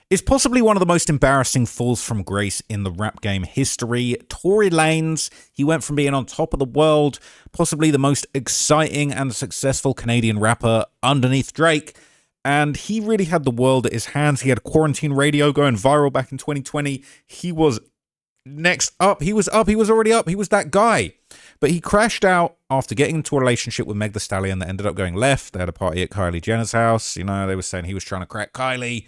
is possibly one of the most embarrassing falls from grace in the rap game history. Tory Lanez, he went from being on top of the world, possibly the most exciting and successful Canadian rapper underneath Drake, and he really had the world at his hands. He had quarantine radio going viral back in 2020. He was next up. He was already up. He was that guy. But he crashed out after getting into a relationship with Meg Thee Stallion that ended up going left. They had a party at Kylie Jenner's house. You know, they were saying he was trying to crack Kylie.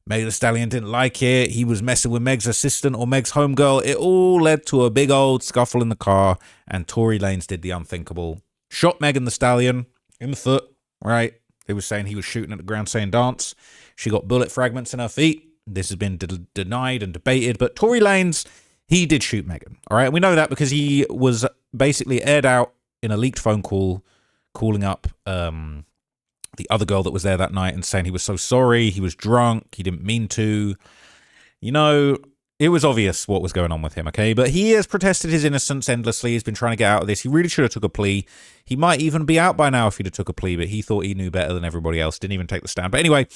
Meg Thee Stallion didn't like it. He was messing with Meg's assistant or Meg's homegirl. It all led to a big old scuffle in the car, and Tory Lanez did the unthinkable. Shot Megan Thee Stallion in the foot, right? They were saying he was shooting at the ground saying dance. She got bullet fragments in her feet. This has been denied and debated, but Tory Lanez, he did shoot Megan, all right? We know that because he was basically aired out in a leaked phone call, calling up the other girl that was there that night and saying he was so sorry, he was drunk, he didn't mean to. You know, it was obvious what was going on with him, okay? But he has protested his innocence endlessly. He's been trying to get out of this. He really should have took a plea. He might even be out by now if he'd have took a plea, but he thought he knew better than everybody else. Didn't even take the stand. But anyway,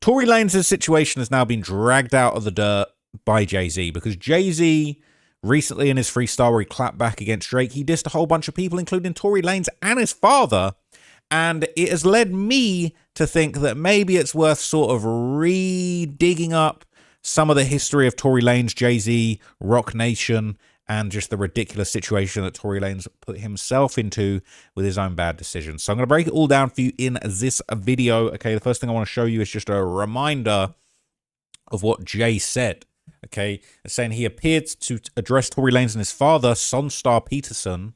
Tory Lanez's situation has now been dragged out of the dirt by Jay-Z, because Jay-Z recently in his freestyle where he clapped back against Drake, he dissed a whole bunch of people, including Tory Lanez and his father. And it has led me to think that maybe it's worth sort of re-digging up some of the history of Tory Lanez, Jay-Z, Rock Nation, and just the ridiculous situation that Tory Lanez put himself into with his own bad decisions. So I'm going to break it all down for you in this video. Okay, the first thing I want to show you is just a reminder of what Jay said. Okay, saying he appeared to address Tory Lanez and his father, Sonstar Peterson,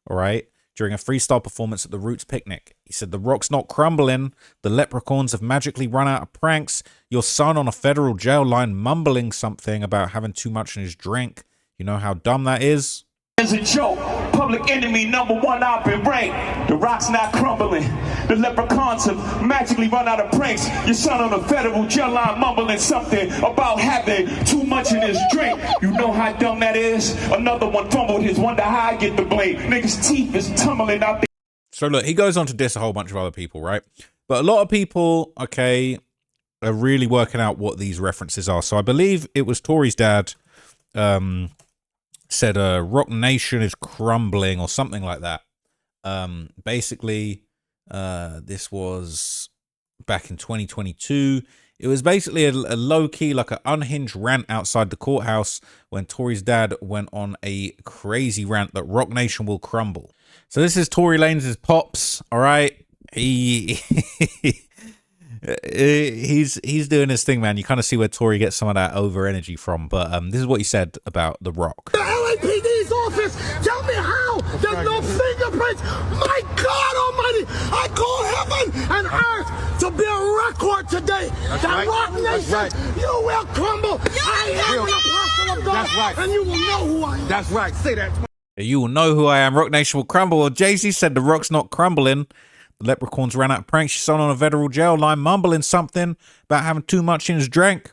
all right, during a freestyle performance at the Roots picnic. He said, "The rock's not crumbling. The leprechauns have magically run out of pranks. Your son on a federal jail line mumbling something about having too much in his drink. You know how dumb that is?" It's a joke. Public enemy #1 I've been ranked. The rock's not crumbling. The leprechauns have magically run out of pranks. Your son on a federal jail line mumbling something about having too much in his drink. You know how dumb that is? Another one fumbled his, wonder how I get the blame. Niggas' teeth is tumbling out. So look, he goes on to diss a whole bunch of other people, right? But a lot of people, okay, are really working out what these references are. So I believe it was Tory's dad said Rock Nation is crumbling or something like that. Basically, this was back in 2022. It was basically a low-key, like an unhinged rant outside the courthouse when Tory's dad went on a crazy rant that Rock Nation will crumble. So this is Tory Lanez's pops, all right? He's doing his thing, man. You kind of see where Tory gets some of that over energy from. But this is what he said about The Rock. The LAPD's office, tell me how there's no fingerprints. My God Almighty, I call heaven and earth to be a record today. That's that right. Rock Nation, right. You will crumble. I am an apostle of God. That's right. And you will know who I am. That's right. Say that. You will know who I am. Rock Nation will crumble. Well, Jay-Z said the rock's not crumbling. The leprechauns ran out of pranks. Your son on a federal jail line mumbling something about having too much in his drink.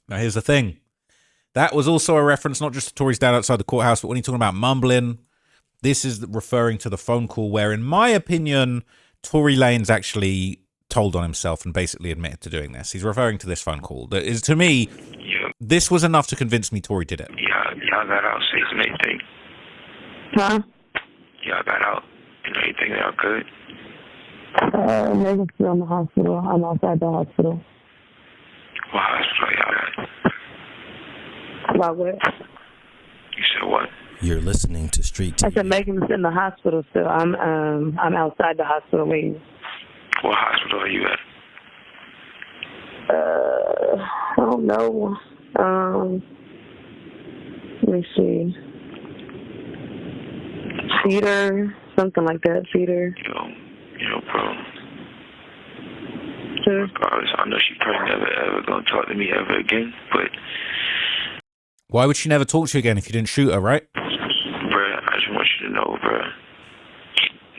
Now, here's the thing. That was also a reference not just to Tory's dad outside the courthouse, but when he's talking about mumbling, this is referring to the phone call where, in my opinion, Tory Lanez actually told on himself and basically admitted to doing this. He's referring to this phone call. That is, to me, this was enough to convince me Tory did it. Y'all got out safe and everything. Huh? Y'all got out and everything y'all could. Megan's still in the hospital. I'm outside the hospital. What hospital y'all at? About what? You said what? You're listening to Street TV. I said Megan's in the hospital still. I'm outside the hospital waiting. What hospital are you at? I don't know. Let me see. Feeder, something like that. Feeder. Yo, bro. Sure. Regardless, I know she probably never ever gonna talk to me ever again, but why would she never talk to you again if you didn't shoot her, right? Bruh, I just want you to know, bruh.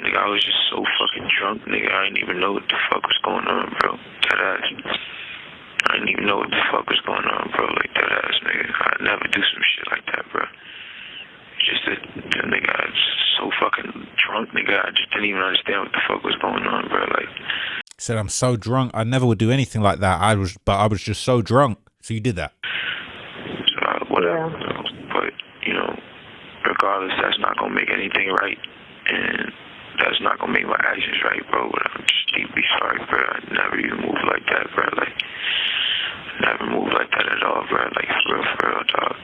Nigga, I was just so fucking drunk, nigga. I didn't even know what the fuck was going on, bro. That ass. I didn't even know what the fuck was going on, bro. Like, that ass, nigga. I'd never do some shit like that, bro. Just that, nigga, I was so fucking drunk, nigga. I just didn't even understand what the fuck was going on, bro. Like, said, I'm so drunk. I never would do anything like that. I was just so drunk. So you did that. Whatever. Yeah. But, you know, regardless, that's not going to make anything right. And that's not going to make my actions right, bro. But I'm just deeply sorry, bro. I never even moved like that, bro. Like, never moved like that at all, bro. Like, for real, dog.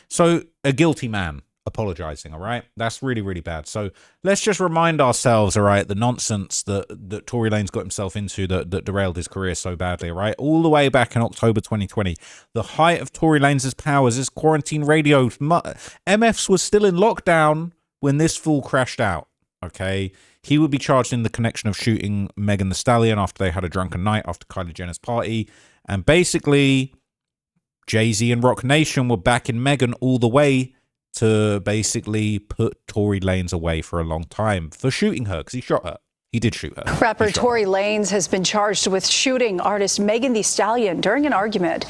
So, a guilty man apologizing, all right? That's really, really bad. So let's just remind ourselves, all right, the nonsense that Tory Lanez got himself into that derailed his career so badly, all right? All the way back in October 2020, the height of Tory Lanez's powers is quarantine radio. MFs was still in lockdown when this fool crashed out, okay? He would be charged in the connection of shooting Megan Thee Stallion after they had a drunken night after Kylie Jenner's party. And basically, Jay-Z and Rock Nation were backing Megan all the way to basically put Tory Lanez away for a long time for shooting her, because he shot her. He did shoot her. Rapper Tory Lanez has been charged with shooting artist Megan Thee Stallion during an argument.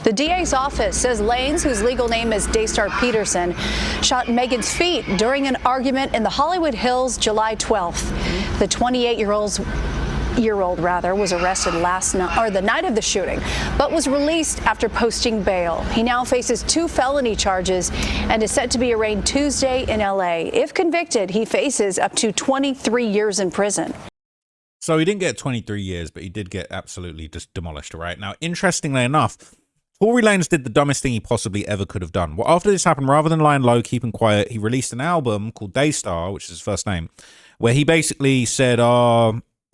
The DA's office says Lanez, whose legal name is Daystar Peterson, shot Megan's feet during an argument in the Hollywood Hills July 12th. The 28-year-old was arrested the night of the shooting, but was released after posting bail. He now faces 2 felony charges and is set to be arraigned Tuesday in LA. If convicted, he faces up to 23 years in prison. So he didn't get 23 years, but he did get absolutely just demolished, right? Now, interestingly enough, Tory Lanez did the dumbest thing he possibly ever could have done. Well, after this happened, rather than lying low, keeping quiet, he released an album called Daystar, which is his first name, where he basically said,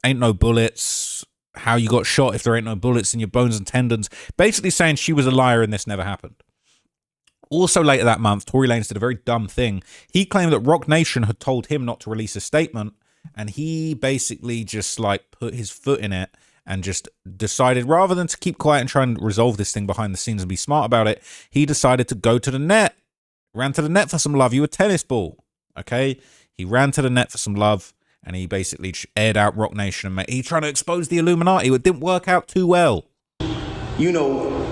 ain't no bullets, how you got shot if there ain't no bullets in your bones and tendons, basically saying she was a liar and this never happened. Also later that month, Tory Lanez did a very dumb thing. He claimed that Rock Nation had told him not to release a statement, and he basically just like put his foot in it and just decided, rather than to keep quiet and try and resolve this thing behind the scenes and be smart about it, he decided to go to the net. Ran to the net for some love. You a tennis ball, okay? He ran to the net for some love. And he basically aired out Rock Nation and he tried to expose the Illuminati. It didn't work out too well. You know,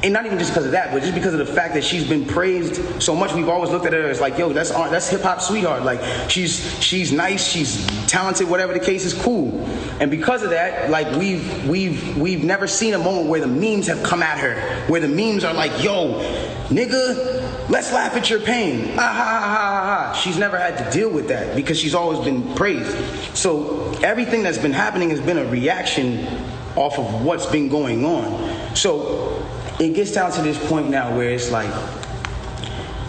and not even just because of that, but just because of the fact that she's been praised so much. We've always looked at her as like, yo, that's hip hop sweetheart. Like she's nice, she's talented, whatever the case is, cool. And because of that, like we've never seen a moment where the memes have come at her, where the memes are like, yo, nigga, let's laugh at your pain. Ah, ha, ha, ha, ha. She's never had to deal with that because she's always been praised. So everything that's been happening has been a reaction off of what's been going on. So it gets down to this point now where it's like,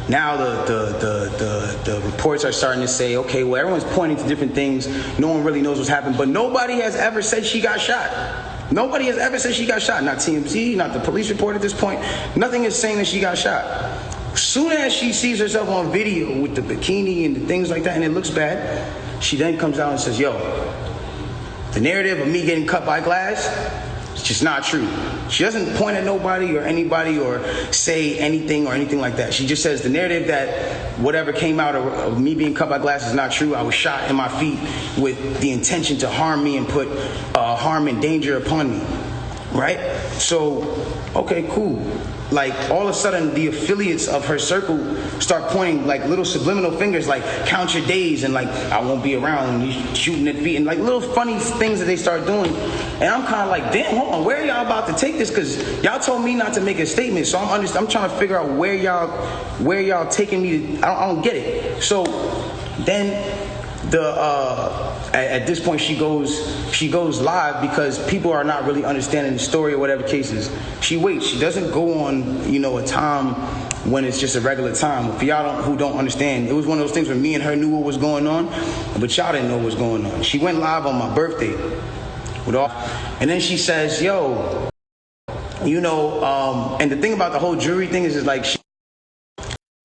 now the reports are starting to say, okay, well, everyone's pointing to different things. No one really knows what's happened, but nobody has ever said she got shot. Nobody has ever said she got shot. Not TMZ, not the police report at this point. Nothing is saying that she got shot. Soon as she sees herself on video with the bikini and the things like that, and it looks bad, she then comes out and says, yo, the narrative of me getting cut by glass, it's just not true. She doesn't point at nobody or anybody or say anything or anything like that. She just says the narrative that whatever came out of me being cut by glass is not true. I was shot in my feet with the intention to harm me and put harm and danger upon me, right? So, okay, cool. Like all of a sudden the affiliates of her circle start pointing like little subliminal fingers, like count your days and like I won't be around when you shooting at feet and like little funny things that they start doing. And I'm kind of like, damn, hold on, where are y'all about to take this? Because y'all told me not to make a statement, so I'm trying to figure out where y'all taking me to. I don't get it. So then at this point she goes live because people are not really understanding the story or whatever cases. She waits. She doesn't go on, you know, a time when it's just a regular time. For y'all who don't understand, it was one of those things where me and her knew what was going on, but y'all didn't know what was going on. She went live on my birthday and then she says, yo, you know, and the thing about the whole jury thing is like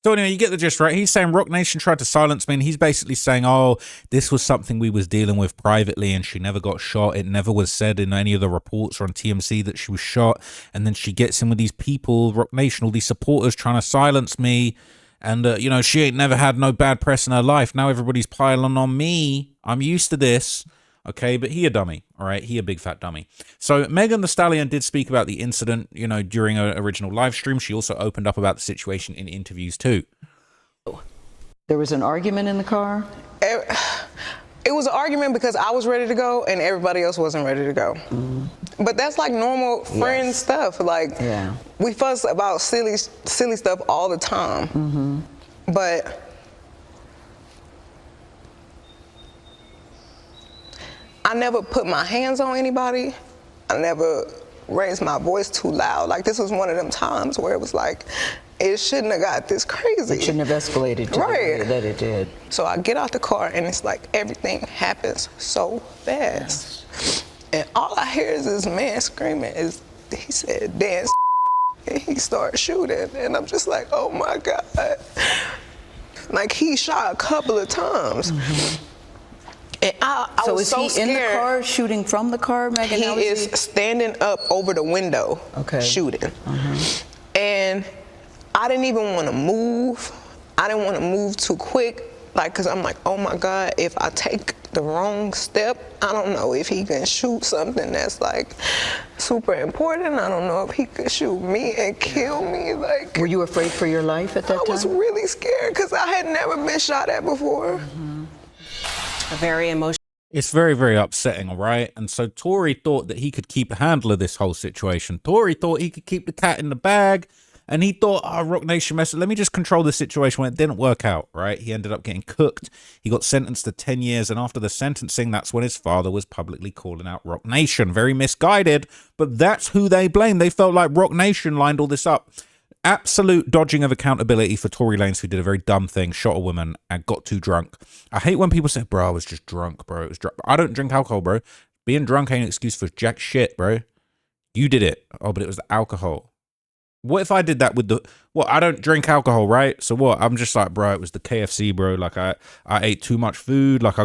So anyway, you get the gist, right? He's saying Rock Nation tried to silence me, and he's basically saying, oh, this was something we was dealing with privately, and she never got shot. It never was said in any of the reports or on TMZ that she was shot. And then she gets in with these people, Rock Nation, all these supporters trying to silence me. And, you know, she ain't never had no bad press in her life. Now everybody's piling on me. I'm used to this. Okay, but he a dummy, all right? He a big fat dummy. So Megan Thee Stallion did speak about the incident, you know, during her original live stream. She also opened up about the situation in interviews too. There was an argument in the car? It was an argument because I was ready to go and everybody else wasn't ready to go. But that's like normal friend stuff. Like, we fuss about silly stuff all the time. But I never put my hands on anybody. I never raised my voice too loud. Like, this was one of them times where it was like, it shouldn't have got this crazy. It shouldn't have escalated to the way that it did. So I get out the car and it's like everything happens so fast. And all I hear is this man screaming. He said, dance, and he started shooting. And I'm just like, oh my God. Like, he shot a couple of times. And I was so is he scared. in the car shooting from the car, Megan? He is standing up over the window shooting. And I didn't even want to move. I didn't want to move too quick, like, because I'm like, oh my God, if I take the wrong step, I don't know if he can shoot something that's like super important. I don't know if he could shoot me and kill me. Like, were you afraid for your life at that time? I was really scared because I had never been shot at before. A very emotional. It's very, very upsetting, all right? And so Tory thought that he could keep a handle of this whole situation. Tory thought he could keep the cat in the bag. And he thought, oh, Rock Nation message, let me just control the situation. When it didn't work out, right? He ended up getting cooked. He got sentenced to 10 years. And after the sentencing, that's when his father was publicly calling out Rock Nation. Very misguided, but that's who they blamed. They felt like Rock Nation lined all this up. Absolute dodging of accountability for Tory Lanez, who did a very dumb thing, shot a woman and got too drunk. I hate when people say, bro, I was just drunk, bro. It was drunk. I don't drink alcohol, bro. Being drunk ain't an excuse for jack shit, bro. You did it. Oh, but it was the alcohol. What if I did that with the, what, I don't drink alcohol, right? So what? I'm just like, bro, it was the KFC, bro. Like I ate too much food. Like I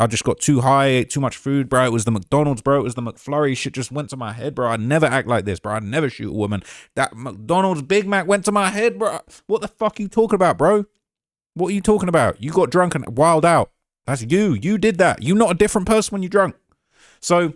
just got too high, ate too much food, bro. It was the McDonald's, bro. It was the McFlurry. Shit just went to my head, bro. I never act like this, bro. I never shoot a woman. That McDonald's Big Mac went to my head, bro. What the fuck are you talking about, bro? What are you talking about? You got drunk and wild out. That's you. You did that. You're not a different person when you're drunk. So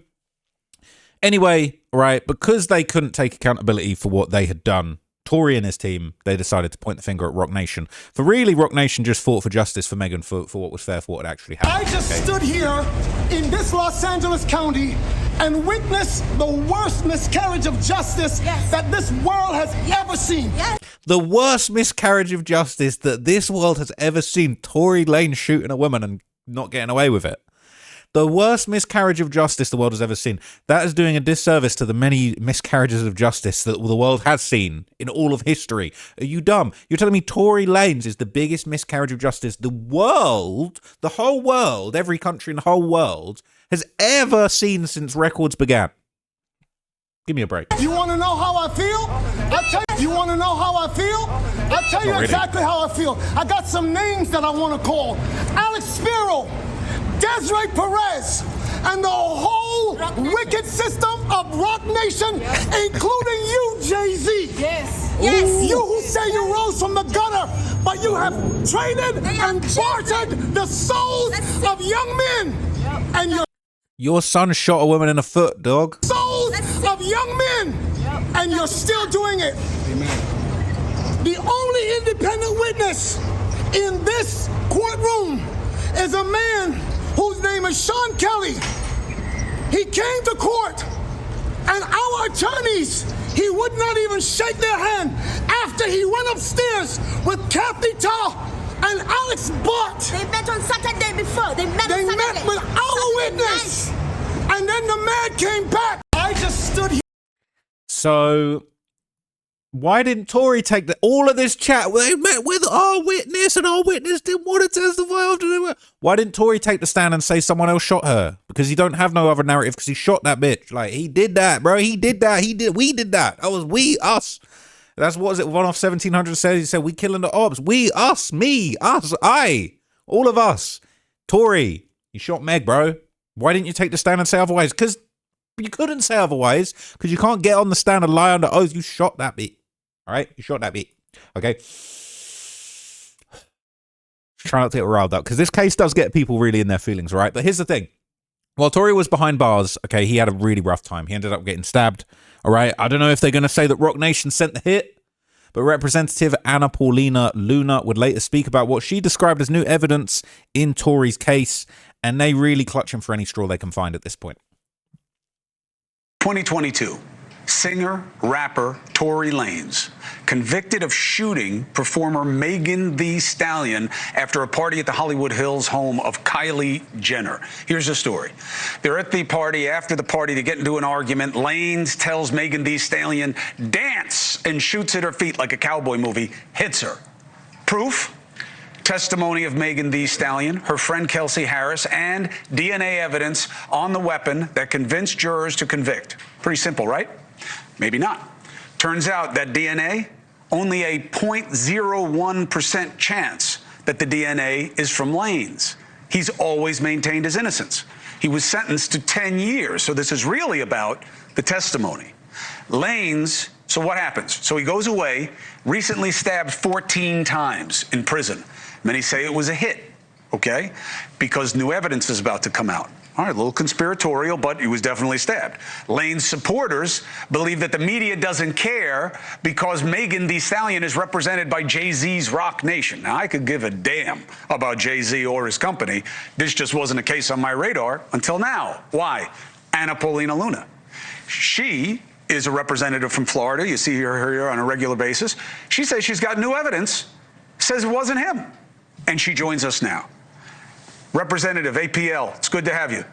anyway, right, because they couldn't take accountability for what they had done, Tory and his team, they decided to point the finger at Rock Nation. For really, Rock Nation just fought for justice for Megan for what was fair, for what had actually happened. I just stood here in this Los Angeles County and witnessed the worst miscarriage of justice that this world has ever seen. The worst miscarriage of justice that this world has ever seen. Tory Lanez shooting a woman and not getting away with it. The worst miscarriage of justice the world has ever seen. That is doing a disservice to the many miscarriages of justice that the world has seen in all of history. Are you dumb? You're telling me Tory Lanez is the biggest miscarriage of justice the world, the whole world, every country in the whole world has ever seen since records began? Give me a break. You want to know how I feel? I'll tell you. You want to know how I feel? I'll tell you exactly how I feel. I got some names that I want to call. Alex Spiro, Desiree Perez, and the whole wicked system of Rock Nation, including you, Jay-Z. Yes. Yes. You who say you rose from the gutter, but you have traded and bartered the souls of young men. And your son shot a woman in the foot, dog. Souls of young men. And you're still doing it. Amen. The only independent witness in this courtroom is a man whose name is Sean Kelly. He came to court, and our attorneys, he would not even shake their hand after he went upstairs with Kathy Tah and Alex Bott. They met on Saturday before. They met with our witness. And then the man came back. I just stood here. So why didn't Tory take all of this chat? They met with our witness and our witness didn't want to testify after they were. Why didn't Tory take the stand and say someone else shot her? Because he don't have no other narrative, because he shot that bitch. Like, he did that, bro. He did that. We did that. That was we, us. That's what was it? One off 1700 said. He said, we killing the ops. We, us, me, us, I. All of us. Tory, you shot Meg, bro. Why didn't you take the stand and say otherwise? Because you couldn't say otherwise, because you can't get on the stand and lie under oath. You shot that bitch. All right? You shot that bitch. Okay? Try not to get riled up, because this case does get people really in their feelings, right? But here's the thing. While Tory was behind bars, okay, he had a really rough time. He ended up getting stabbed, all right? I don't know if they're going to say that Rock Nation sent the hit, but Representative Anna Paulina Luna would later speak about what she described as new evidence in Tory's case and they really clutching for any straw they can find at this point. 2022, singer, rapper Tory Lanez convicted of shooting performer Megan Thee Stallion after a party at the Hollywood Hills home of Kylie Jenner. Here's the story. They're at the party. After the party, they get into an argument. Lanez tells Megan Thee Stallion, dance, and shoots at her feet like a cowboy movie, hits her. Proof? Testimony of Megan Thee Stallion, her friend Kelsey Harris, and DNA evidence on the weapon that convinced jurors to convict. Pretty simple, right? Maybe not. Turns out that DNA, only a 0.01% chance that the DNA is from Lanez. He's always maintained his innocence. He was sentenced to 10 years, so this is really about the testimony. Lanez, so what happens? So he goes away, recently stabbed 14 times in prison. Many say it was a hit, okay? Because new evidence is about to come out. All right, a little conspiratorial, but he was definitely stabbed. Lane's supporters believe that the media doesn't care because Megan Thee Stallion is represented by Jay-Z's Rock Nation. Now, I could give a damn about Jay-Z or his company. This just wasn't a case on my radar until now. Why? Anna Paulina Luna. She is a representative from Florida. You see her here on a regular basis. She says she's got new evidence, says it wasn't him. And she joins us now. Representative APL, it's good to have you.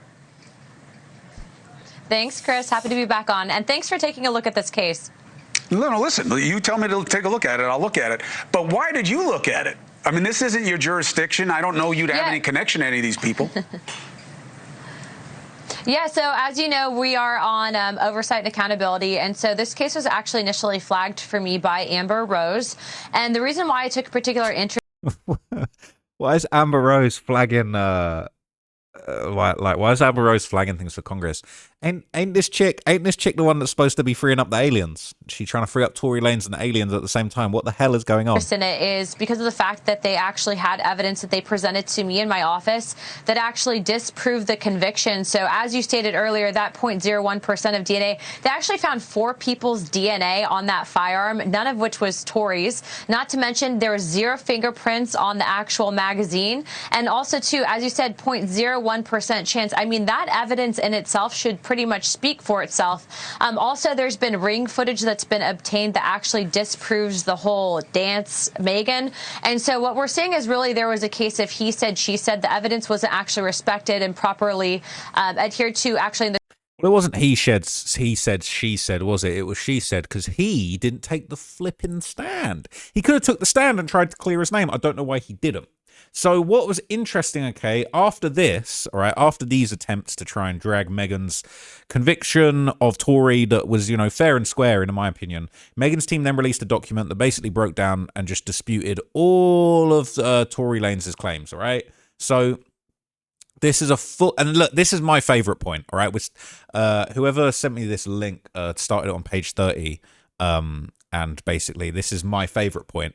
Thanks, Chris. Happy to be back on. And thanks for taking a look at this case. No, listen, you tell me to take a look at it, I'll look at it. But why did you look at it? I mean, this isn't your jurisdiction. I don't know you to have any connection to any of these people. Yeah, so as you know, we are on oversight and accountability. And so this case was actually initially flagged for me by Amber Rose. And the reason why I took a particular interest. Why is Amber Rose flagging? Why is Amber Rose flagging things for Congress? Ain't this chick the one that's supposed to be freeing up the aliens? She trying to free up Tory Lanez and the aliens at the same time. What the hell is going on? In it is because of the fact that they actually had evidence that they presented to me in my office that actually disproved the conviction. So as you stated earlier, that 0.01% of DNA, they actually found 4 people's DNA on that firearm, none of which was Tory's. Not to mention there was 0 fingerprints on the actual magazine. And also, too, as you said, 0.01% chance. I mean, that evidence in itself should pretty much speak for itself. Also, there's been ring footage that's been obtained that actually disproves the whole dance, Megan. And so what we're seeing is really there was a case of he said, she said. The evidence wasn't actually respected and properly adhered to actually in the. Well, it wasn't he said, she said, was it? It was she said, because he didn't take the flipping stand. He could have took the stand and tried to clear his name. I don't know why he didn't. So what was interesting, okay, after this, all right, after these attempts to try and drag Megan's conviction of Tory that was, you know, fair and square, in my opinion, Megan's team then released a document that basically broke down and just disputed all of Tory Lanez's claims, all right? So this is a full, and look, this is my favorite point, all right? Which, whoever sent me this link started it on page 30, and basically this is my favorite point.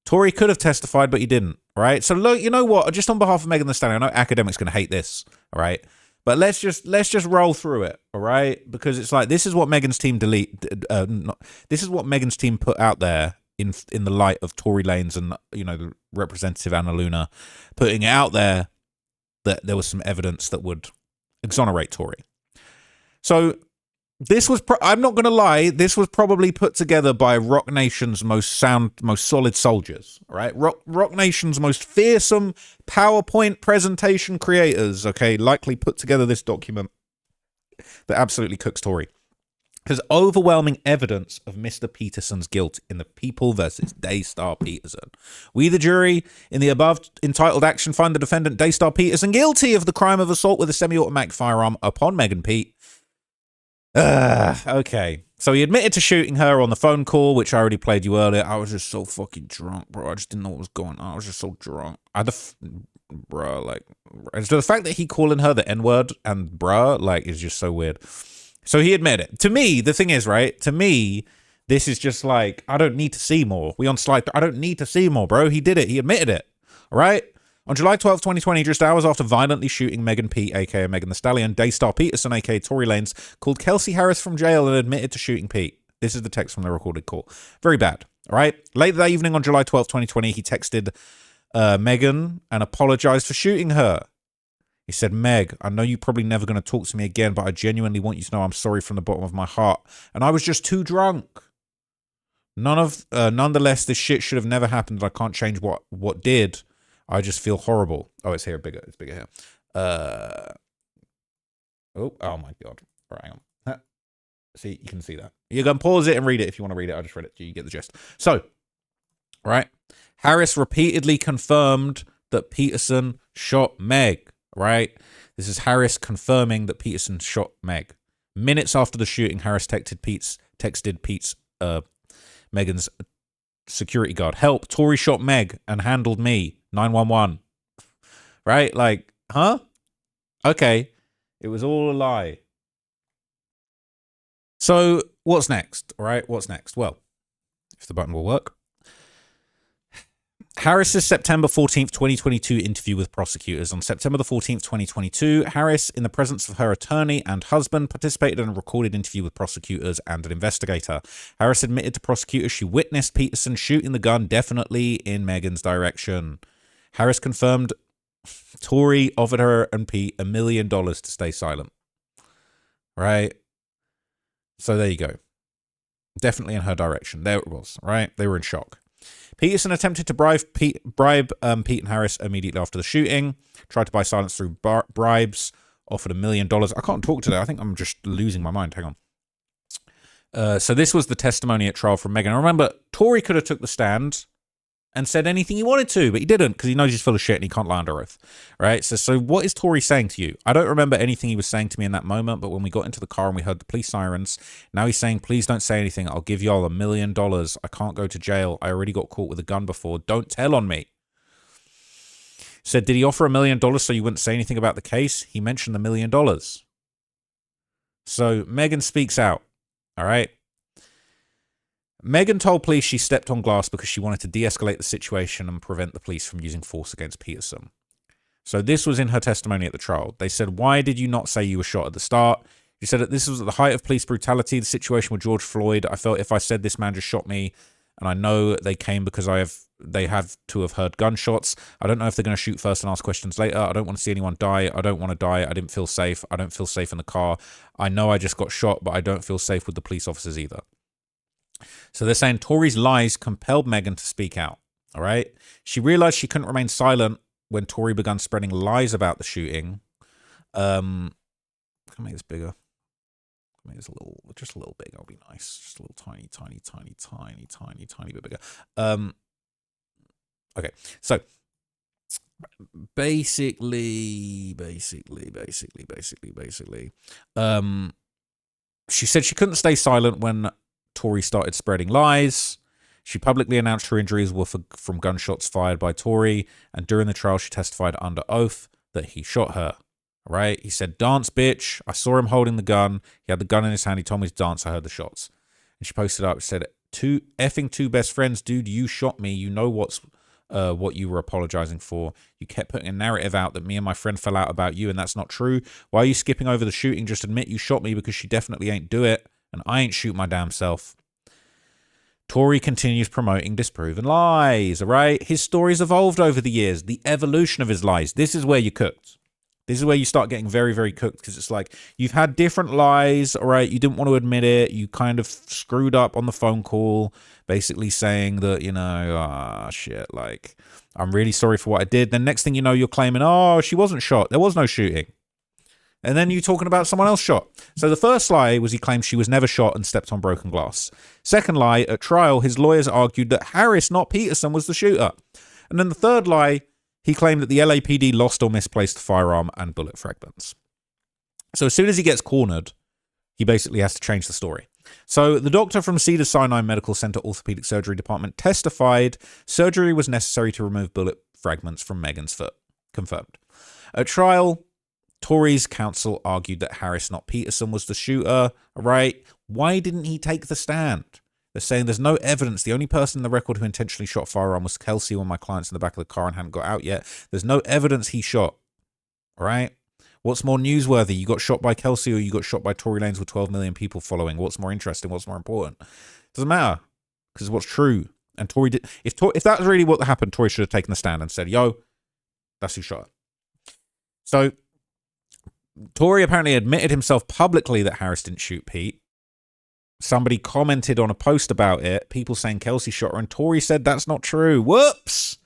Tory could have testified, but he didn't, all right? So, look, you know what? Just on behalf of Megan Thee Stallion, I know academics going to hate this, all right? But let's just roll through it, all right? Because it's like, this is what Megan's team this is what Megan's team put out there in the light of Tory Lanez and, you know, the Representative Anna Luna putting it out there that there was some evidence that would exonerate Tory. So this was, I'm not going to lie, this was probably put together by Rock Nation's most solid soldiers, all right? Rock Nation's most fearsome PowerPoint presentation creators, okay, likely put together this document that absolutely cooks Tory. There's overwhelming evidence of Mr. Peterson's guilt in the People versus Daystar Peterson. We, the jury, in the above entitled action, find the defendant Daystar Peterson guilty of the crime of assault with a semi-automatic firearm upon Megan Pete. Okay. So he admitted to shooting her on the phone call, which I already played you earlier. I was just so fucking drunk, bro. I just didn't know what was going on. I was just so drunk. Bruh, like, so the fact that he calling her the N-word and bruh, like, is just so weird. So he admitted it. To me, the thing is, right? To me, this is just like, I don't need to see more. We on slide, I don't need to see more, bro. He did it. He admitted it. All right? On July 12, 2020, just hours after violently shooting Megan Pete, a.k.a. Megan Thee Stallion, Daystar Peterson, a.k.a. Tory Lanez, called Kelsey Harris from jail and admitted to shooting Pete. This is the text from the recorded call. Very bad, all right? Later that evening on July 12, 2020, he texted Megan and apologized for shooting her. He said, Meg, I know you're probably never going to talk to me again, but I genuinely want you to know I'm sorry from the bottom of my heart. And I was just too drunk. Nonetheless, this shit should have never happened. I can't change what did. I just feel horrible. Oh, it's here, bigger. It's bigger here. Oh my God. Right, hang on. See, you can see that. You can pause it and read it if you want to read it. I just read it. You get the gist. So, right. Harris repeatedly confirmed that Peterson shot Meg. Right. This is Harris confirming that Peterson shot Meg. Minutes after the shooting, Harris texted Pete's Megan's security guard, help, Tory shot Meg and handled me, 911. Right? Like, huh? Okay. It was all a lie. So, what's next? All right, what's next? Well, if the button will work. Harris's September 14th, 2022 interview with prosecutors. On September the 14th, 2022, Harris, in the presence of her attorney and husband, participated in a recorded interview with prosecutors and an investigator. Harris admitted to prosecutors she witnessed Peterson shooting the gun definitely in Megan's direction. Harris confirmed Tory offered her and Pete $1 million to stay silent. Right? So there you go. Definitely in her direction. There it was, right? They were in shock. Peterson attempted to bribe Pete and Harris immediately after the shooting. Tried to buy silence through bribes. Offered $1 million. I can't talk today. I think I'm just losing my mind. Hang on. So this was the testimony at trial from Megan. I remember Tory could have took the stand and said anything he wanted to, but he didn't because he knows he's full of shit and he can't lie under oath. Right? So what is Tory saying to you? I don't remember anything he was saying to me in that moment, but when we got into the car and we heard the police sirens, now he's saying, please don't say anything. I'll give y'all $1 million. I can't go to jail. I already got caught with a gun before. Don't tell on me. Said, did he offer $1 million so you wouldn't say anything about the case? He mentioned the $1 million. So Megan speaks out. All right. Megan told police she stepped on glass because she wanted to de-escalate the situation and prevent the police from using force against Peterson. So this was in her testimony at the trial. They said, why did you not say you were shot at the start? She said that this was at the height of police brutality, the situation with George Floyd. I felt if I said this man just shot me, and I know they came because they have to have heard gunshots. I don't know if they're going to shoot first and ask questions later. I don't want to see anyone die. I don't want to die. I didn't feel safe. I don't feel safe in the car. I know I just got shot, but I don't feel safe with the police officers either. So they're saying Tory's lies compelled Megan to speak out. All right. She realized she couldn't remain silent when Tory began spreading lies about the shooting. Can I make this bigger? Make this just a little big. I'll be nice. Just a little tiny bit bigger. Okay. So basically, she said she couldn't stay silent when Tory started spreading lies. She publicly announced her injuries were from gunshots fired by Tory, and during the trial she testified under oath that he shot her. Right? He said, dance, bitch. I saw him holding the gun. He had the gun in his hand. He told me to dance. I heard the shots. And she posted up, said, two best friends, dude, you shot me. You know what you were apologizing for. You kept putting a narrative out that me and my friend fell out about you, and that's not true. Why are you skipping over the shooting? Just admit you shot me because she definitely ain't do it. And I ain't shoot my damn self. Tory continues promoting disproven lies, all right? His story's evolved over the years. The evolution of his lies. This is where you're cooked. This is where you start getting very, very cooked because it's like you've had different lies, all right? You didn't want to admit it. You kind of screwed up on the phone call, basically saying that, you know, shit, like, I'm really sorry for what I did. Then next thing you know, you're claiming, oh, she wasn't shot. There was no shooting. And then you're talking about someone else shot. So the first lie was he claimed she was never shot and stepped on broken glass. Second lie, at trial, his lawyers argued that Harris, not Peterson, was the shooter. And then the third lie, he claimed that the LAPD lost or misplaced the firearm and bullet fragments. So as soon as he gets cornered, he basically has to change the story. So the doctor from Cedars-Sinai Medical Center Orthopedic Surgery Department testified surgery was necessary to remove bullet fragments from Megan's foot. Confirmed. At trial, Tory's counsel argued that Harris, not Peterson, was the shooter. Right? Why didn't he take the stand? They're saying there's no evidence. The only person in the record who intentionally shot a firearm was Kelsey, one of my clients in the back of the car and hadn't got out yet. There's no evidence he shot. All right? What's more newsworthy? You got shot by Kelsey or you got shot by Tory Lanez with 12 million people following? What's more interesting? What's more important? Doesn't matter because it's what's true. And Tory did. If that's really what happened, Tory should have taken the stand and said, yo, that's who shot her. So Tory apparently admitted himself publicly that Harris didn't shoot Pete. Somebody commented on a post about it, people saying Kelsey shot her, and Tory said that's not true. Whoops!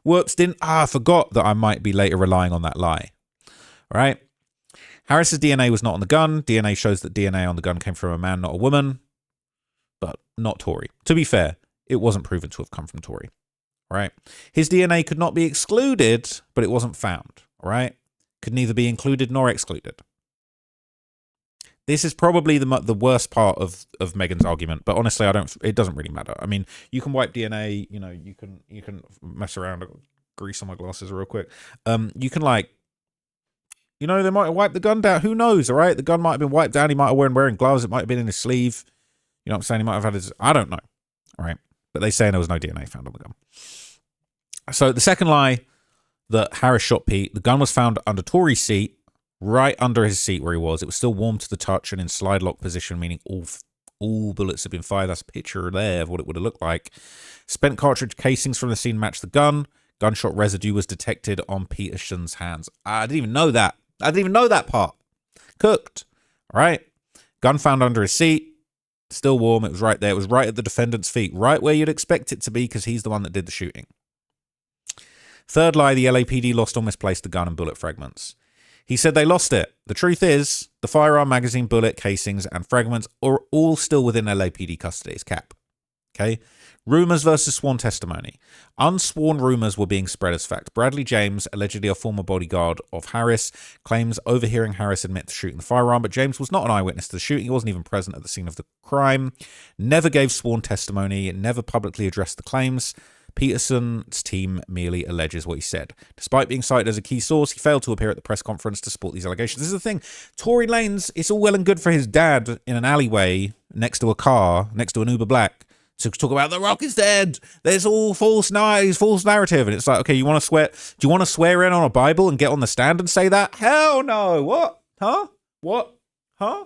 Whoops, I forgot that I might be later relying on that lie. All right? Harris's DNA was not on the gun. DNA shows that DNA on the gun came from a man, not a woman. But not Tory. To be fair, it wasn't proven to have come from Tory. All right? His DNA could not be excluded, but it wasn't found. All right? Could neither be included nor excluded. This is probably the worst part of Megan's argument, but honestly, it doesn't really matter. I mean, you can wipe DNA, you know, you can mess around, grease on my glasses real quick. You can, like, you know, they might have wiped the gun down. Who knows, all right? The gun might have been wiped down. He might have been wearing gloves. It might have been in his sleeve. You know what I'm saying? He might have had his, I don't know. All right. But they say there was no DNA found on the gun. So the second lie that Harris shot Pete, the gun was found under Tory's seat, right under his seat where he was. It was still warm to the touch and in slide lock position, meaning all bullets had been fired. That's a picture there of what it would have looked like. Spent cartridge casings from the scene matched the gun. Gunshot residue was detected on Peterson's hands. I didn't even know that. I didn't even know that part. Cooked. All right. Gun found under his seat. Still warm. It was right there. It was right at the defendant's feet. Right where you'd expect it to be because he's the one that did the shooting. Third lie, the LAPD lost or misplaced the gun and bullet fragments. He said they lost it. The truth is, the firearm magazine, bullet casings, and fragments are all still within LAPD custody. It's cap. Okay? Rumors versus sworn testimony. Unsworn rumors were being spread as fact. Bradley James, allegedly a former bodyguard of Harris, claims overhearing Harris admit to shooting the firearm, but James was not an eyewitness to the shooting. He wasn't even present at the scene of the crime. Never gave sworn testimony. Never publicly addressed the claims. Peterson's team merely alleges what he said. Despite being cited as a key source, he failed to appear at the press conference to support these allegations. This is the thing. Tory Lanez, it's all well and good for his dad in an alleyway next to a car, next to an Uber Black, to talk about The Rock is dead. There's all false narrative. And it's like, okay, you want to swear? Do you want to swear in on a Bible and get on the stand and say that? Hell no. What? Huh? What? Huh?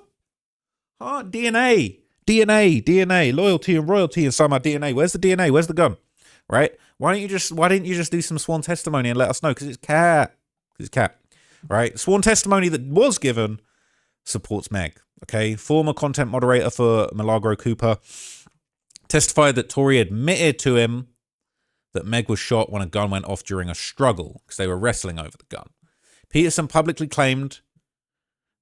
Huh? DNA, loyalty and royalty inside my DNA. Where's the DNA? Where's the gun? Right? Why didn't you just do some sworn testimony and let us know? Because it's cat. Right? Sworn testimony that was given supports Meg. Okay? Former content moderator for Milagro Cooper testified that Tory admitted to him that Meg was shot when a gun went off during a struggle because they were wrestling over the gun. Peterson publicly claimed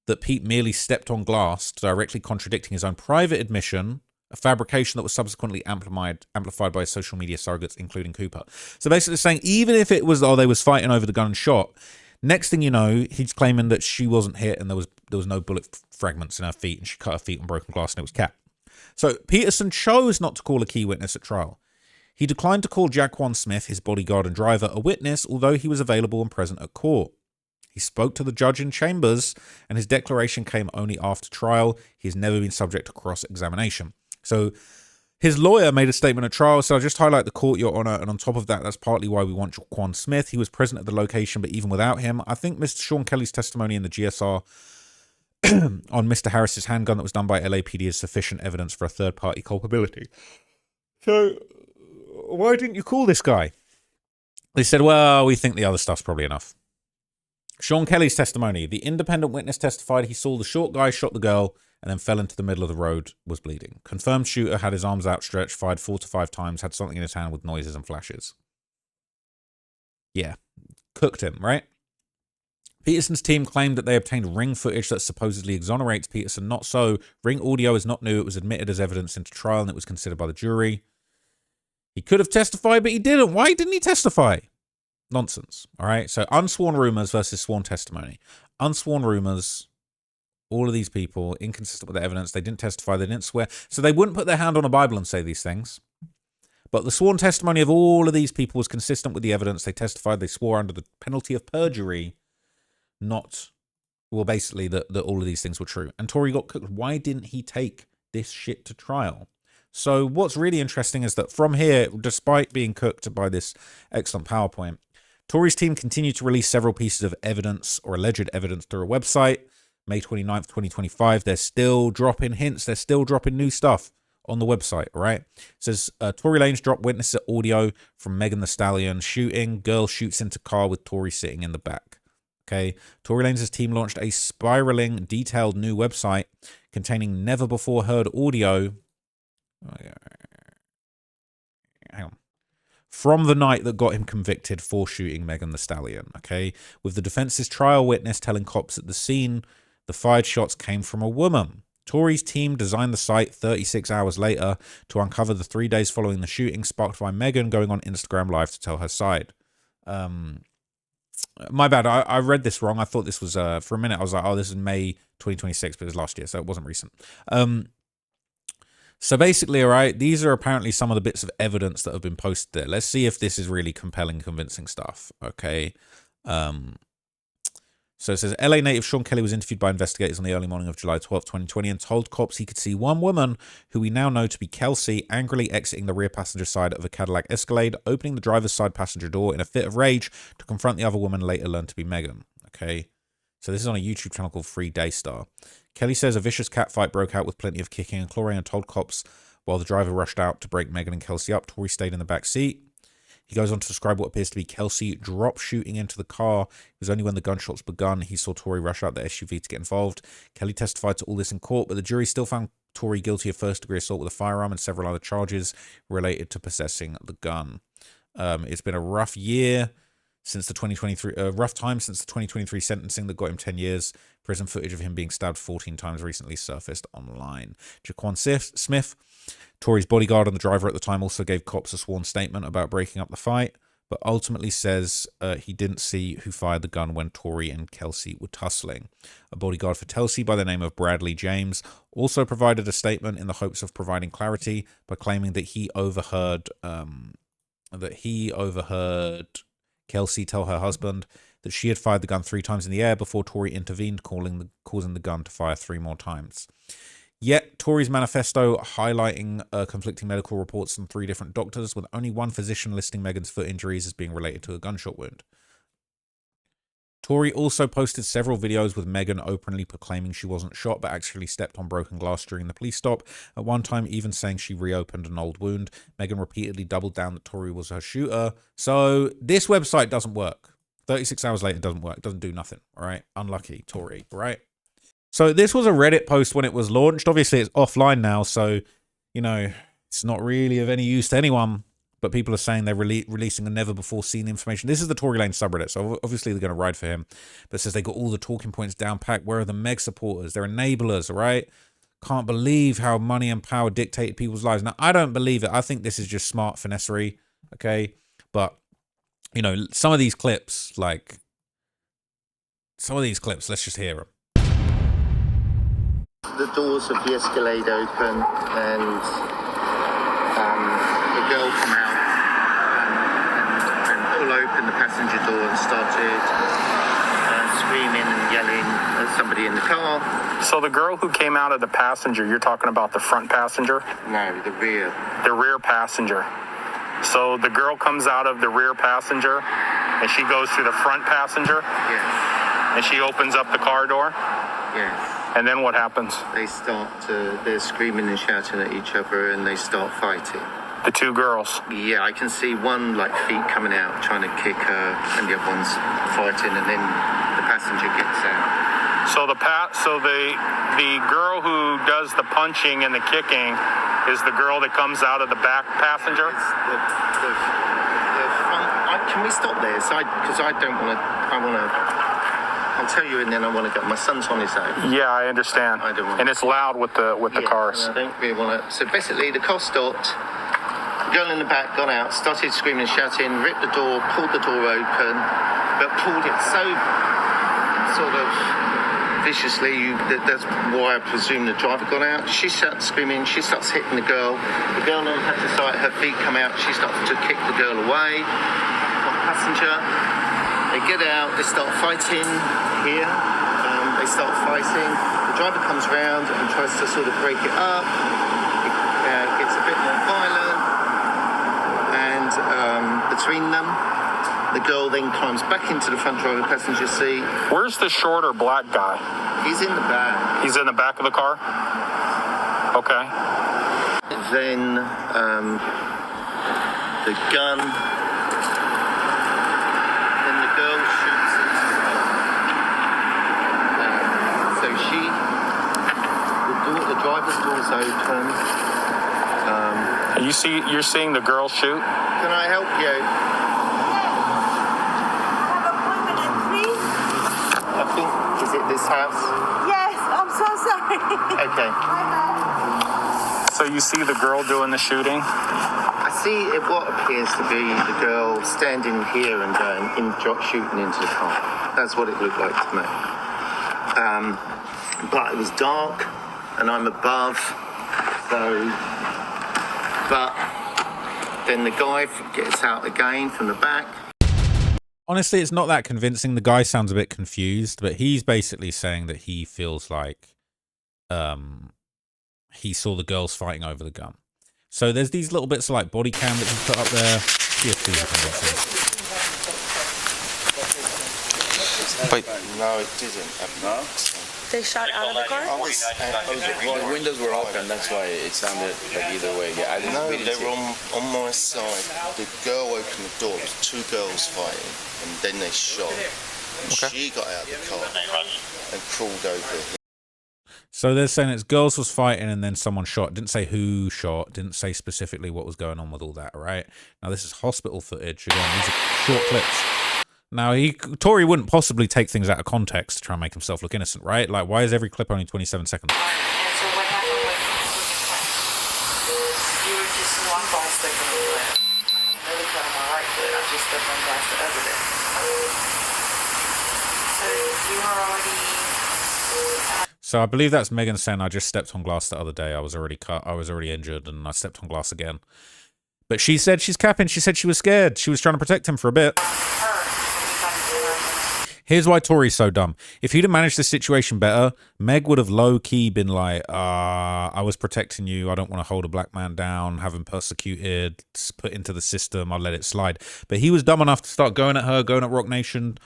that Pete merely stepped on glass, directly contradicting his own private admission, a fabrication that was subsequently amplified by social media surrogates, including Cooper. So basically saying, even if it was, they was fighting over the gun and shot, next thing you know, he's claiming that she wasn't hit and there was no bullet fragments in her feet and she cut her feet on broken glass and it was cap. So Peterson chose not to call a key witness at trial. He declined to call Jaquan Smith, his bodyguard and driver, a witness, although he was available and present at court. He spoke to the judge in chambers, and his declaration came only after trial. He has never been subject to cross-examination. So his lawyer made a statement at trial, so I'll just highlight the court, Your Honor, and on top of that, that's partly why we want Jaquan Smith. He was present at the location, but even without him, I think Mr. Sean Kelly's testimony in the GSR on Mr. Harris's handgun that was done by LAPD is sufficient evidence for a third-party culpability. So why didn't you call this guy? They said, well, we think the other stuff's probably enough. Sean Kelly's testimony. The independent witness testified he saw the short guy shot the girl and then fell into the middle of the road, was bleeding. Confirmed shooter had his arms outstretched, fired 4 to 5 times, had something in his hand with noises and flashes. Yeah. Cooked him, right? Peterson's team claimed that they obtained ring footage that supposedly exonerates Peterson. Not so. Ring audio is not new. It was admitted as evidence into trial and it was considered by the jury. He could have testified, but he didn't. Why didn't he testify? Nonsense. All right. So unsworn rumors versus sworn testimony. Unsworn rumors. All of these people, inconsistent with the evidence. They didn't testify. They didn't swear. So they wouldn't put their hand on a Bible and say these things. But the sworn testimony of all of these people was consistent with the evidence. They testified. They swore under the penalty of perjury. Basically that all of these things were true. And Tory got cooked. Why didn't he take this shit to trial? So what's really interesting is that from here, despite being cooked by this excellent PowerPoint, Tory's team continued to release several pieces of evidence or alleged evidence through a website. May 29th, 2025. They're still dropping hints. They're still dropping new stuff on the website, all right? It says, Tory Lanez dropped witness audio from Megan Thee Stallion shooting. Girl shoots into car with Tory sitting in the back. Okay, Tory Lanez' team launched a spiraling, detailed new website containing never-before-heard audio. Hang on. From the night that got him convicted for shooting Megan Thee Stallion, okay? With the defense's trial witness telling cops at the scene the fired shots came from a woman. Tory's team designed the site 36 hours later to uncover the 3 days following the shooting, sparked by Megan going on Instagram Live to tell her side. My bad, I read this wrong. I thought this was, for a minute, I was like, oh, this is May 2026, but it was last year, so it wasn't recent. So basically, all right, these are apparently some of the bits of evidence that have been posted there. Let's see if this is really compelling, convincing stuff, okay? So it says, LA native Sean Kelly was interviewed by investigators on the early morning of July 12, 2020, and told cops he could see one woman, who we now know to be Kelsey, angrily exiting the rear passenger side of a Cadillac Escalade, opening the driver's side passenger door in a fit of rage to confront the other woman, later learned to be Megan. Okay, so this is on a YouTube channel called Free Daystar. Kelly says a vicious catfight broke out with plenty of kicking and clawing, and told cops while the driver rushed out to break Megan and Kelsey up. Tory stayed in the back seat. He goes on to describe what appears to be Kelsey drop shooting into the car. It was only when the gunshots begun he saw Tory rush out the SUV to get involved. Kelly testified to all this in court, but the jury still found Tory guilty of first-degree assault with a firearm and several other charges related to possessing the gun. It's been a rough year since the 2023, rough time since the 2023 sentencing that got him 10 years. Prison footage of him being stabbed 14 times recently surfaced online. Jaquan Smith, Tory's bodyguard and the driver at the time, also gave cops a sworn statement about breaking up the fight, but ultimately says he didn't see who fired the gun when Tory and Kelsey were tussling. A bodyguard for Kelsey by the name of Bradley James also provided a statement in the hopes of providing clarity by claiming that he overheard Kelsey tell her husband that she had fired the gun 3 times in the air before Tory intervened, causing the gun to fire 3 more times. Yet, Tory's manifesto highlighting conflicting medical reports from 3 different doctors, with only one physician listing Megan's foot injuries as being related to a gunshot wound. Tory also posted several videos with Megan openly proclaiming she wasn't shot but actually stepped on broken glass during the police stop, at one time even saying she reopened an old wound. Megan repeatedly doubled down that Tory was her shooter. So this website doesn't work. 36 hours later, it doesn't work. It doesn't do nothing, all right? Unlucky, Tory, all right? So this was a Reddit post when it was launched. Obviously, it's offline now, so, you know, it's not really of any use to anyone. But people are saying they're releasing a never-before-seen information. This is the Tory Lanez subreddit, so obviously they're going to ride for him. But it says they got all the talking points down packed. Where are the Meg supporters? They're enablers, all right? Can't believe how money and power dictated people's lives. Now, I don't believe it. I think this is just smart finessery, okay? But, you know, some of these clips, let's just hear them. The doors of the Escalade open and the girl come out and pull open the passenger door and started screaming and yelling at somebody in the car. So the girl who came out of the passenger, you're talking about the front passenger? No, the rear. The rear passenger. So the girl comes out of the rear passenger and she goes through the front passenger? Yes. And she opens up the car door? Yes. And then what happens? They're screaming and shouting at each other and they start fighting. The 2 girls? Yeah, I can see one feet coming out trying to kick her and the other one's fighting, and then the passenger gets out. So the girl who does the punching and the kicking is the girl that comes out of the back passenger? The front. Can we stop there? Because I don't want to. I'll tell you, and then I want to go. My son's on his own. Yeah, I understand. I don't want. And it's loud with the cars. And I don't really want to. So basically, the car stopped. The girl in the back got out, started screaming and shouting, ripped the door, pulled the door open, but pulled it so sort of viciously. That's why I presume the driver got out. She starts screaming. She starts hitting the girl. The girl on the side, her feet come out. She starts to kick the girl away. Passenger. They get out, they start fighting here, they start fighting. The driver comes around and tries to sort of break it up. It gets a bit more violent, and between them, the girl then climbs back into the front driver passenger seat. Where's the shorter black guy? He's in the back. He's in the back of the car? Okay. Then the gun... driver's door's open. You're seeing the girl shoot? Can I help you? I think, is it this house? Yes, I'm so sorry. Okay. So you see the girl doing the shooting? I see what appears to be the girl standing here and shooting into the car. That's what it looked like to me. But it was dark, and I'm above, so... But then the guy gets out again from the back. Honestly, it's not that convincing. The guy sounds a bit confused, but he's basically saying that he feels like he saw the girls fighting over the gun. So there's these little bits of like body cam that he's put up there. See if these are convincing. But no, it didn't. No? They shot out of the car? The windows were open, that's why it sounded like either way. Yeah, I didn't. No, they were on my side. The girl opened the door. It was two girls fighting, and then they shot. Okay. She got out of the car and crawled over. So they're saying it's girls was fighting and then someone shot. Didn't say who shot. Didn't say specifically what was going on with all that, right? Now this is hospital footage. Again, these are short clips. Now, Tory wouldn't possibly take things out of context to try and make himself look innocent, right? Like, why is every clip only 27 seconds? And so what happened with you were just one ball stick in the leg. Another cut on my right foot. I just stepped on glass the other day. So you were already... So I believe that's Megan saying, I just stepped on glass the other day. I was already cut. I was already injured and I stepped on glass again. But she said she's capping. She said she was scared. She was trying to protect him for a bit. Here's why Tory's so dumb. If he'd have managed this situation better, Meg would have low-key been like, I was protecting you. I don't want to hold a black man down, have him persecuted, put into the system. I'll let it slide. But he was dumb enough to start going at her, going at Rock Nation,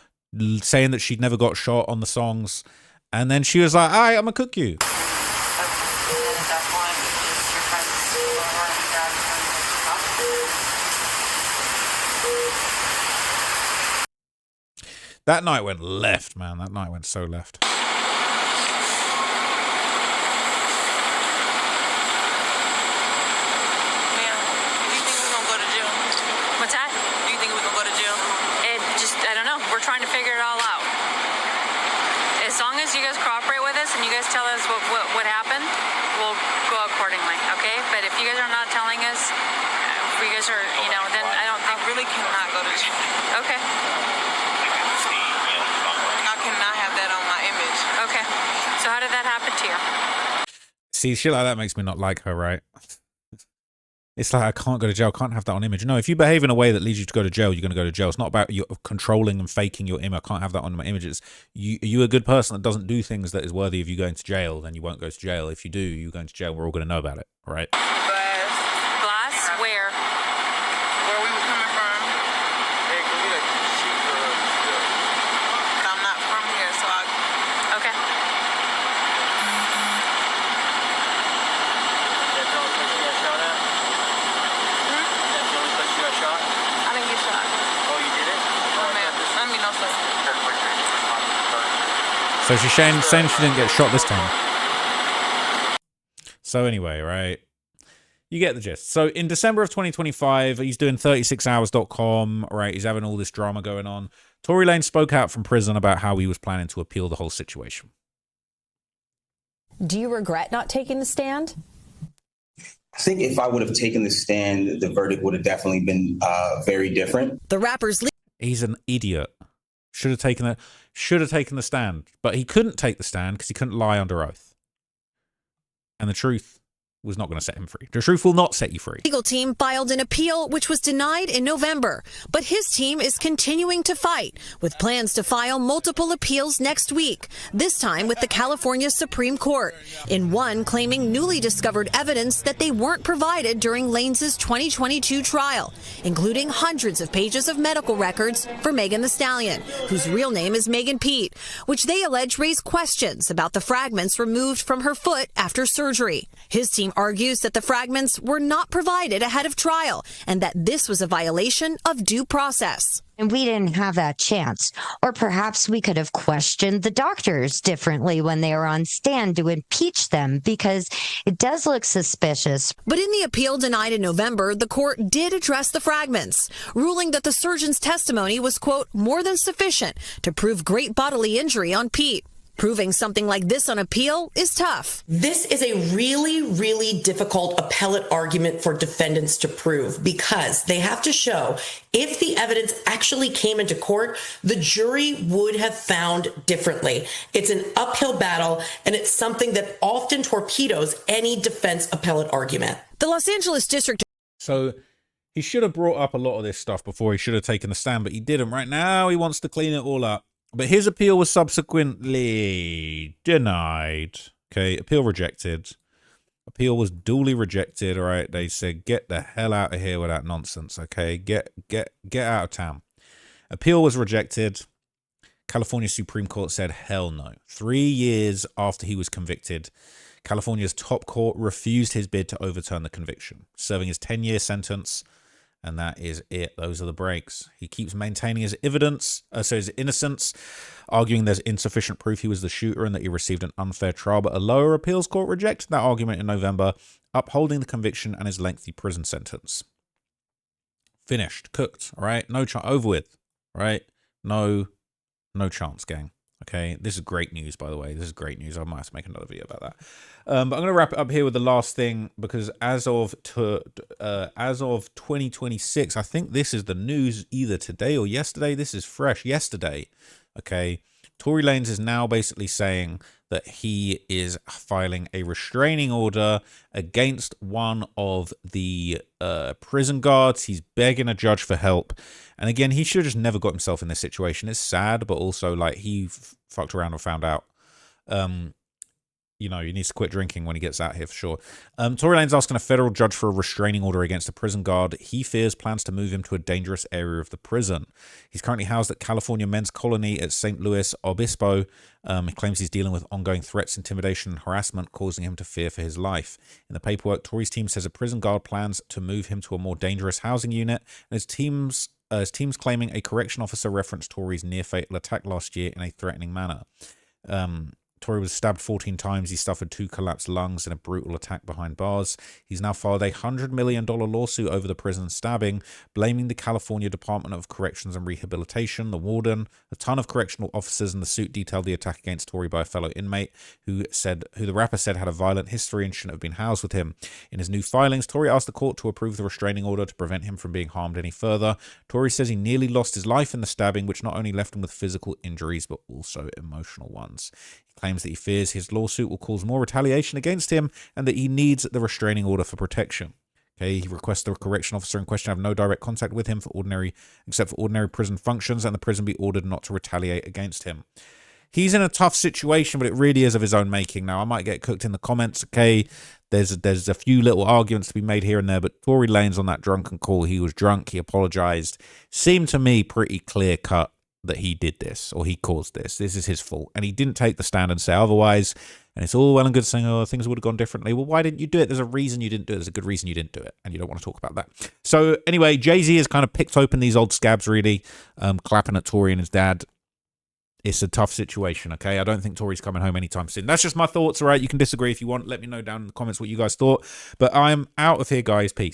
saying that she'd never got shot on the songs. And then she was like, all right, I'm going to cook you. That night went left, man. That night went so left. Ma'am, do you think we're going to go to jail? What's that? Do you think we're going to go to jail? I don't know. We're trying to figure it all out. As long as you guys cooperate with us and you guys tell us what happened, we'll go accordingly, okay? But if you guys are not telling us, if you guys are, then I don't think... I really cannot go to jail. Okay. Cannot have that on my image. Okay. So how did that happen to you? See, shit like that makes me not like her, right? It's like, I can't go to jail. I can't have that on image. No, if you behave in a way that leads you to go to jail, you're going to go to jail. It's not about you controlling and faking your image. I can't have that on my images. You're a good person that doesn't do things that is worthy of you going to jail, then you won't go to jail. If you do, you're going to jail. We're all going to know about it, right? Glass? Where? Where we were coming from. Hey, can we shoot I'm not from here, so okay. That's the only place you got shot at? That's the only place you got shot? I didn't get shot. Oh, you did it? Oh, man. I mean, no, sir. So she's saying she didn't get shot this time. So anyway, right? You get the gist. So in December of 2025, he's doing 36hours.com, right? He's having all this drama going on. Tory Lanez spoke out from prison about how he was planning to appeal the whole situation. Do you regret not taking the stand? I think if I would have taken the stand, the verdict would have definitely been very different. The rapper's he's an idiot. Should have taken the stand, but he couldn't take the stand because he couldn't lie under oath. And the truth was not going to set him free. The truth will not set you free. Legal team filed an appeal, which was denied in November. But his team is continuing to fight, with plans to file multiple appeals next week, this time with the California Supreme Court, in one claiming newly discovered evidence that they weren't provided during Lanez's 2022 trial, including hundreds of pages of medical records for Megan Thee Stallion, whose real name is Megan Pete, which they allege raise questions about the fragments removed from her foot after surgery. His team team argues that the fragments were not provided ahead of trial and that this was a violation of due process. And we didn't have that chance. Or perhaps we could have questioned the doctors differently when they were on stand to impeach them, because it does look suspicious. But in the appeal denied in November, the court did address the fragments, ruling that the surgeon's testimony was, quote, more than sufficient to prove great bodily injury on Pete. Proving something like this on appeal is tough. This is a really, really difficult appellate argument for defendants to prove, because they have to show if the evidence actually came into court, the jury would have found differently. It's an uphill battle, and it's something that often torpedoes any defense appellate argument. The Los Angeles District. So he should have brought up a lot of this stuff before he should have taken the stand, but he didn't. Right now, he wants to clean it all up. But his appeal was subsequently denied. Okay, appeal rejected. Appeal was duly rejected. All right, they said, get the hell out of here with that nonsense. Okay, get out of town. Appeal was rejected. California Supreme Court said, hell no. 3 years after he was convicted, California's top court refused his bid to overturn the conviction, serving his 10-year sentence. And that is it. Those are the breaks. He keeps maintaining his his innocence, arguing there's insufficient proof he was the shooter and that he received an unfair trial. But a lower appeals court rejected that argument in November, upholding the conviction and his lengthy prison sentence. Finished, cooked. All right, no chance, over with. All right, no chance, gang. Okay, this is great news, by the way. This is great news. I might have to make another video about that. But I'm going to wrap it up here with the last thing, because as of 2026, I think this is the news either today or yesterday. This is fresh. Yesterday, okay, Tory Lanez is now basically saying that he is filing a restraining order against one of the prison guards. He's begging a judge for help. And again, he should have just never got himself in this situation. It's sad, but also like he fucked around and found out. You know, he needs to quit drinking when he gets out here for sure. Tory Lanez asking a federal judge for a restraining order against a prison guard he fears plans to move him to a dangerous area of the prison. He's currently housed at California Men's Colony at St. Louis Obispo. He claims he's dealing with ongoing threats, intimidation, and harassment, causing him to fear for his life. In the paperwork, Tory's team says a prison guard plans to move him to a more dangerous housing unit, and his team's claiming a correction officer referenced Tory's near-fatal attack last year in a threatening manner. Tory was stabbed 14 times. He suffered 2 collapsed lungs in a brutal attack behind bars. He's now filed a $100 million lawsuit over the prison stabbing, blaming the California Department of Corrections and Rehabilitation, the warden, a ton of correctional officers, and the suit detailed the attack against Tory by a fellow inmate who the rapper said had a violent history and shouldn't have been housed with him. In his new filings, Tory asked the court to approve the restraining order to prevent him from being harmed any further. Tory says he nearly lost his life in the stabbing, which not only left him with physical injuries, but also emotional ones. He claims that he fears his lawsuit will cause more retaliation against him and that he needs the restraining order for protection. Okay, he requests the correction officer in question have no direct contact with him except for ordinary prison functions, and the prison be ordered not to retaliate against him. He's in a tough situation, but it really is of his own making. Now, I might get cooked in the comments, okay? There's a few little arguments to be made here and there, but Tory Lanez on that drunken call, he was drunk, he apologized. Seemed to me pretty clear-cut that he did this or he caused this. This is his fault. And he didn't take the stand and say otherwise. And it's all well and good saying, oh, things would have gone differently. Well, why didn't you do it? There's a reason you didn't do it. There's a good reason you didn't do it. And you don't want to talk about that. So anyway, Jay-Z has kind of picked open these old scabs, really, clapping at Tory and his dad. It's a tough situation, okay? I don't think Tory's coming home anytime soon. That's just my thoughts, all right? You can disagree if you want. Let me know down in the comments what you guys thought. But I'm out of here, guys. Peace.